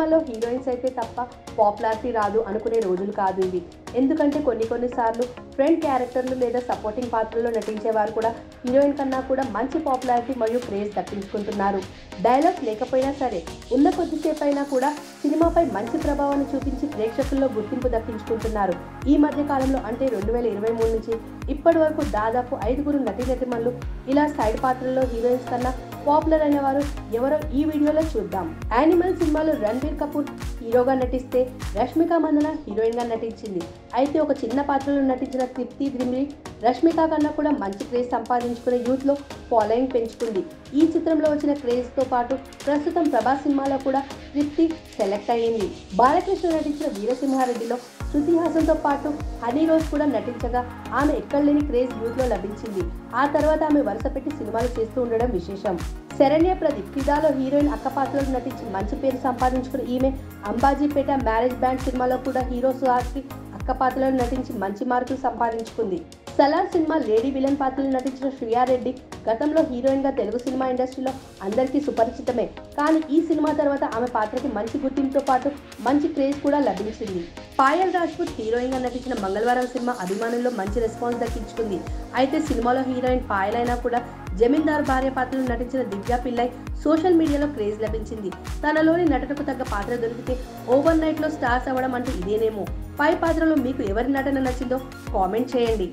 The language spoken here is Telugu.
సినిమాలో హీరోయిన్స్ అయితే తప్ప పాపులారిటీ రాదు అనుకునే రోజులు కాదు ఇవి. ఎందుకంటే కొన్నిసార్లు ఫ్రెండ్ క్యారెక్టర్లు లేదా సపోర్టింగ్ పాత్రల్లో నటించేవారు కూడా హీరోయిన్ కన్నా కూడా మంచి పాపులారిటీ మరియు క్రేజ్ దక్కించుకుంటున్నారు. డైలాగ్స్ లేకపోయినా సరే ఉన్న కొద్దిసేపు అయినా కూడా సినిమాపై మంచి ప్రభావాన్ని చూపించి ప్రేక్షకుల్లో గుర్తింపు దక్కించుకుంటున్నారు. ఈ మధ్య కాలంలో అంటే 2023 నుంచి ఇప్పటి వరకు దాదాపు 5గురు నటీనటులు ఇలా సైడ్ పాత్రల్లో హీరోయిన్స్ కన్నా పాపులర్ అయిన వారు ఎవరో ఈ వీడియోలో చూద్దాం. యానిమల్ సినిమాలో రణబీర్ కపూర్ హీరోగా నటిస్తే రష్మిక మందన హీరోయిన్ గా నటించింది. అయితే ఒక చిన్న పాత్రలో నటించిన తృప్తి దిమ్రి రష్మిక కన్నా కూడా మంచి క్రేజ్ సంపాదించుకునే యూత్ లో ఫాలోయింగ్ పెంచుకుంది. ఈ చిత్రంలో వచ్చిన క్రేజ్ తో పాటు ప్రస్తుతం ప్రభాస్ సినిమాలో కూడా తృప్తి సెలెక్ట్ అయ్యింది. బాలకృష్ణ నటించిన వీరసింహారెడ్డిలో శృతి హాసన్తో పాటు హనీ రోజ్ కూడా నటించగా ఆమె ఎక్కడ లేని క్రేజ్ యూత్ లో లభించింది. ఆ తర్వాత ఆమె వరుస పెట్టి సినిమాలు చేస్తూ ఉండడం విశేషం. శరణ్య ప్రదీప్ ఫిదాలో హీరోయిన్ అక్క పాత్రలో నటించి మంచి పేరు సంపాదించుకున్న ఈమె అంబాజీపేట మ్యారేజ్ బ్యాండ్ సినిమాలో కూడా హీరో సుహాస్కి అక్క పాత్రలో నటించి మంచి మార్కులు సంపాదించుకుంది. సలార్ సినిమా లేడీ విలన్ పాత్రలో నటించిన శ్రియారెడ్డి గతంలో హీరోయిన్ గా తెలుగు సినిమా ఇండస్ట్రీలో అందరికీ సుపరిచితమే. కానీ ఈ సినిమా తర్వాత ఆమె పాత్రకి మంచి గుర్తింపుతో పాటు మంచి క్రేజ్ కూడా లభించింది. పాయల్ రాజ్పూత్ హీరోయిన్ గా నటించిన మంగళవారం సినిమా అభిమానుల్లో మంచి రెస్పాన్స్ దక్కించుకుంది. అయితే సినిమాలో హీరోయిన్ పాయల్ అయినా కూడా జమీందార్ భార్య పాత్రలో నటించిన దివ్య పిల్లై సోషల్ మీడియాలో క్రేజ్ లభించింది. తనలోని నటనకు తగ్గ పాత్ర దొరికితే ఓవర్ నైట్ లో స్టార్స్ అవ్వడం అంటే ఇదేనేమో. పై పాత్రలో మీకు ఎవరి నటన నచ్చిందో కామెంట్ చేయండి.